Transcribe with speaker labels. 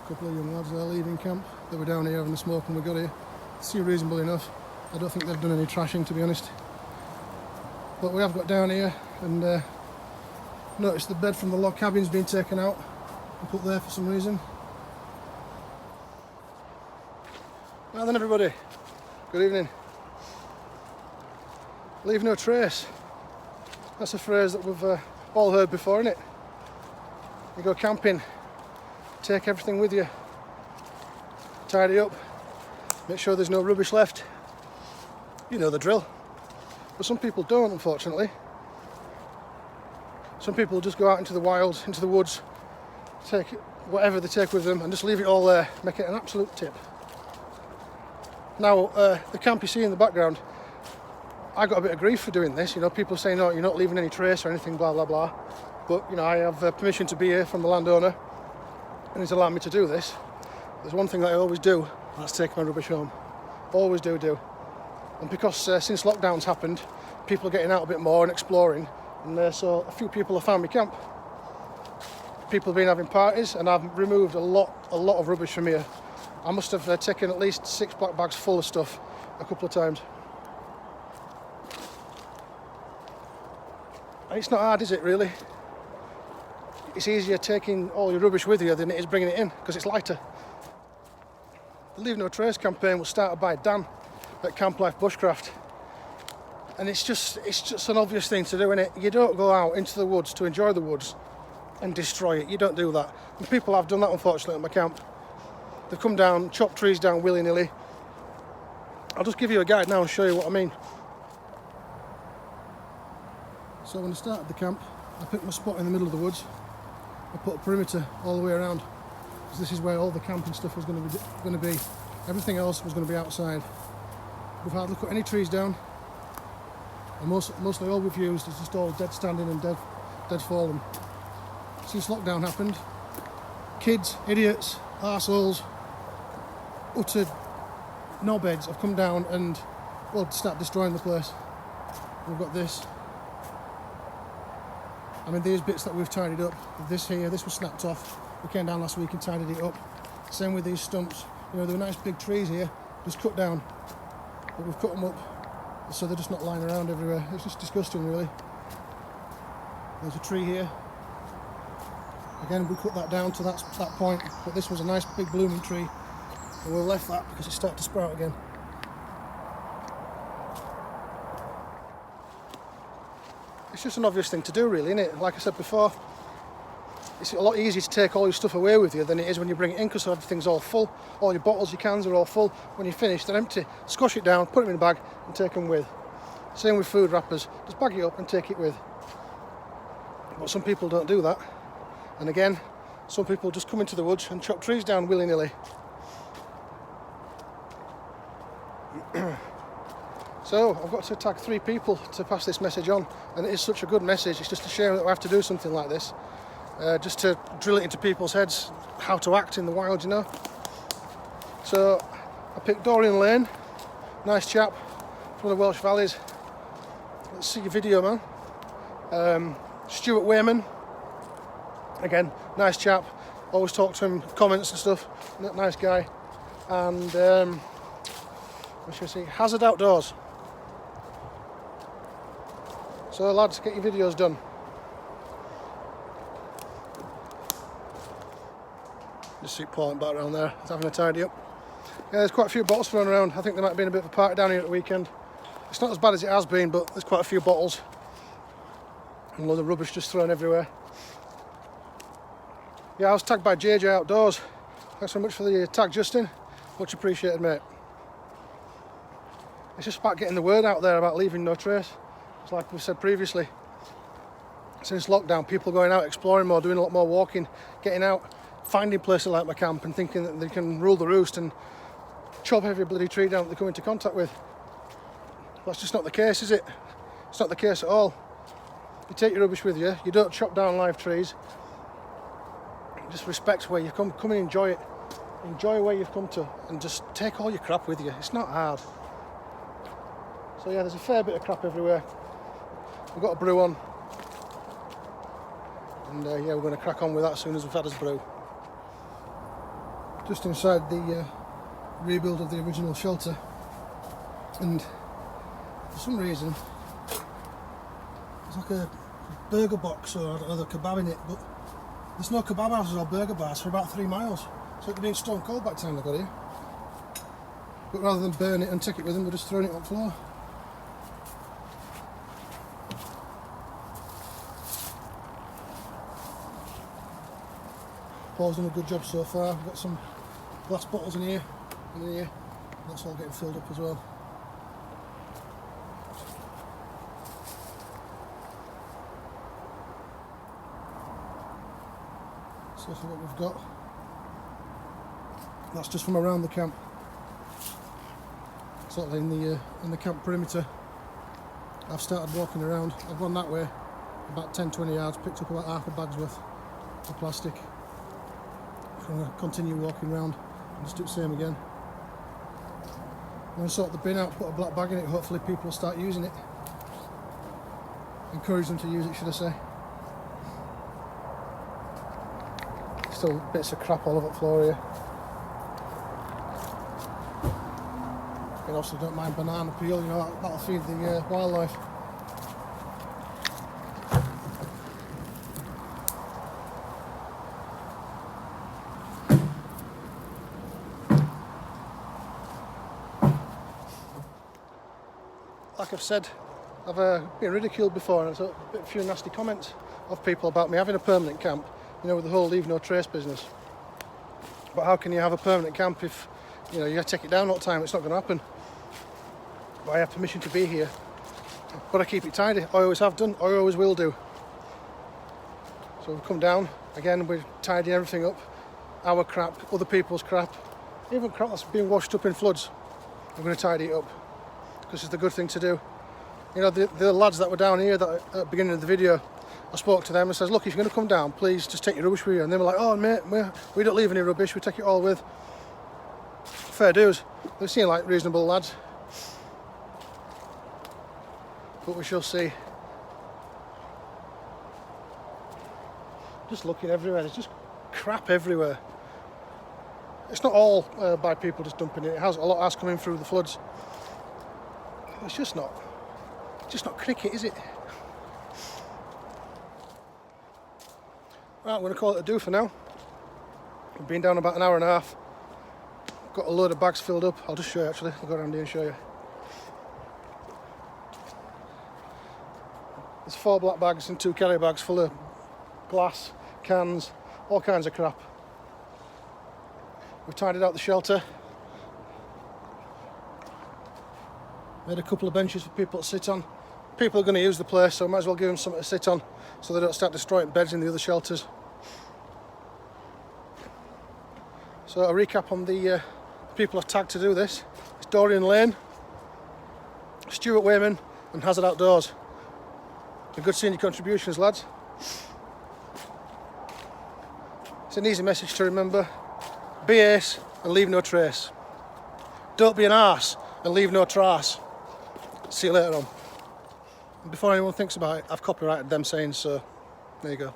Speaker 1: couple of young lads there leaving camp. They were down here having a smoke when we got here. Seemed reasonable enough. I don't think they've done any trashing, to be honest. But we have got down here and noticed the bed from the log cabin's been taken out and put there for some reason. Well then everybody, good evening. Leave no trace. That's a phrase that we've all heard before, isn't it? You go camping, take everything with you, tidy up, make sure there's no rubbish left. You know the drill. But some people don't, unfortunately. Some people just go out into the wild, into the woods, take whatever they take with them and just leave it all there, make it an absolute tip. Now, the camp you see in the background, I got a bit of grief for doing this. You know, people saying, no, you're not leaving any trace or anything, blah, blah, blah. But, you know, I have permission to be here from the landowner and he's allowed me to do this. There's one thing that I always do, and that's take my rubbish home. Always do. And because since lockdowns happened, people are getting out a bit more and exploring, and so a few people have found my camp. People have been having parties, and I've removed a lot of rubbish from here. I must have taken at least 6 black bags full of stuff a couple of times. And it's not hard, is it, really? It's easier taking all your rubbish with you than it is bringing it in, because it's lighter. The Leave No Trace campaign was started by Dan at Camplife Bushcraft. And it's just an obvious thing to do, innit? You don't go out into the woods to enjoy the woods and destroy it. You don't do that. And people have done that, unfortunately, at my camp. They've come down, chopped trees down willy-nilly. I'll just give you a guide now and show you what I mean. So when I started the camp, I picked my spot in the middle of the woods. I put a perimeter all the way around, because this is where all the camping stuff was going to be. Everything else was going to be outside. We've hardly cut any trees down, and mostly all we've used is just all dead standing and dead fallen. Since lockdown happened, kids, idiots, arseholes, utter knobheads have come down and, well, start destroying the place. We've got this. I mean, these bits that we've tidied up, this here, this was snapped off. We came down last week and tidied it up. Same with these stumps. You know, there were nice big trees here, just cut down. But we've cut them up, so they're just not lying around everywhere. It's just disgusting, really. There's a tree here. Again, we cut that down to that point, but this was a nice big blooming tree, and we've left that because it started to sprout again. It's just an obvious thing to do, really, isn't it? Like I said before, it's a lot easier to take all your stuff away with you than it is when you bring it in, because everything's all full. All your bottles, your cans are all full. When you finish, they're empty. Squash it down, put them in a bag and take them with. Same with food wrappers. Just bag it up and take it with. But some people don't do that. And again, some people just come into the woods and chop trees down willy-nilly. So I've got to tag 3 people to pass this message on, and it is such a good message. It's just a shame that we have to do something like this, just to drill it into people's heads how to act in the wild, you know. So I picked Dorian Lane, nice chap from the Welsh Valleys. Let's see your video, man. Stewart Weyman, again, nice chap. Always talk to him, comments and stuff. Nice guy. And what should I see? Hazard Outdoors. So lads, get your videos done. Just see Paul back around there, he's having a tidy up. Yeah, there's quite a few bottles thrown around. I think there might have been a bit of a party down here at the weekend. It's not as bad as it has been, but there's quite a few bottles. And a load of rubbish just thrown everywhere. Yeah, I was tagged by JJ Outdoors. Thanks so much for the tag, Justin. Much appreciated, mate. It's just about getting the word out there about leaving no trace. It's like we said previously. Since lockdown, people are going out exploring more, doing a lot more walking, getting out, finding places like my camp and thinking that they can rule the roost and chop every bloody tree down that they come into contact with. That's just not the case, is it? It's not the case at all. You take your rubbish with you, you don't chop down live trees. Just respect where you come and enjoy it. Enjoy where you've come to and just take all your crap with you. It's not hard. So yeah, there's a fair bit of crap everywhere. We've got a brew on. And yeah, we're going to crack on with that as soon as we've had us brew. just inside the rebuild of the original shelter, and for some reason there's like a burger box or I don't know, the kebab in it, but there's no kebab houses or burger bars for about 3 miles, so it'd been stone cold by the time I got here. But rather than burn it and take it with them, they're just throwing it on the floor. Paul's done a good job so far. We've got some glass bottles in here and in here. That's all getting filled up as well. So that's what we've got. That's just from around the camp. Sort of in the camp perimeter. I've started walking around. I've gone that way about 10-20 yards, picked up about half a bag's worth of plastic. I'm going to continue walking around and just do the same again. I'm going to sort the bin out, put a black bag in it, hopefully people will start using it. Encourage them to use it, should I say. Still bits of crap all over the floor here. And also don't mind banana peel, you know, that'll feed the wildlife. Like I've said, I've been ridiculed before, and there's a few nasty comments of people about me having a permanent camp, you know, with the whole leave no trace business. But how can you have a permanent camp if, you know, you take it down all the time? It's not going to happen. But I have permission to be here, but I keep it tidy. I always have done, I always will do. So we've come down, again we're tidying everything up. Our crap, other people's crap, even crap that's been washed up in floods. I'm going to tidy it up, because it's the good thing to do. You know, the lads that were down here that at the beginning of the video, I spoke to them and says, look, if you're going to come down, please just take your rubbish with you. And they were like, oh mate, we don't leave any rubbish, we take it all with. Fair dues. They seem like reasonable lads. But we shall see. Just looking everywhere, there's just crap everywhere. It's not all by people just dumping it. A lot has come in through the floods. It's just not cricket, is it? Right, I'm going to call it a do for now. I've been down about an hour and a half. Got a load of bags filled up. I'll just show you actually. I'll go around here and show you. There's 4 black bags and 2 carry bags full of glass, cans, all kinds of crap. We've tidied out the shelter. Made a couple of benches for people to sit on. People are going to use the place, so I might as well give them something to sit on so they don't start destroying beds in the other shelters. So a recap on the people I've tagged to do this. It's Dorian Lane, Stewart Weyman and Hazard Outdoors. A good seeing your contributions, lads. It's an easy message to remember. Be ace and leave no trace. Don't be an arse and leave no trace. See you later on. And before anyone thinks about it, I've copyrighted them saying so. There you go.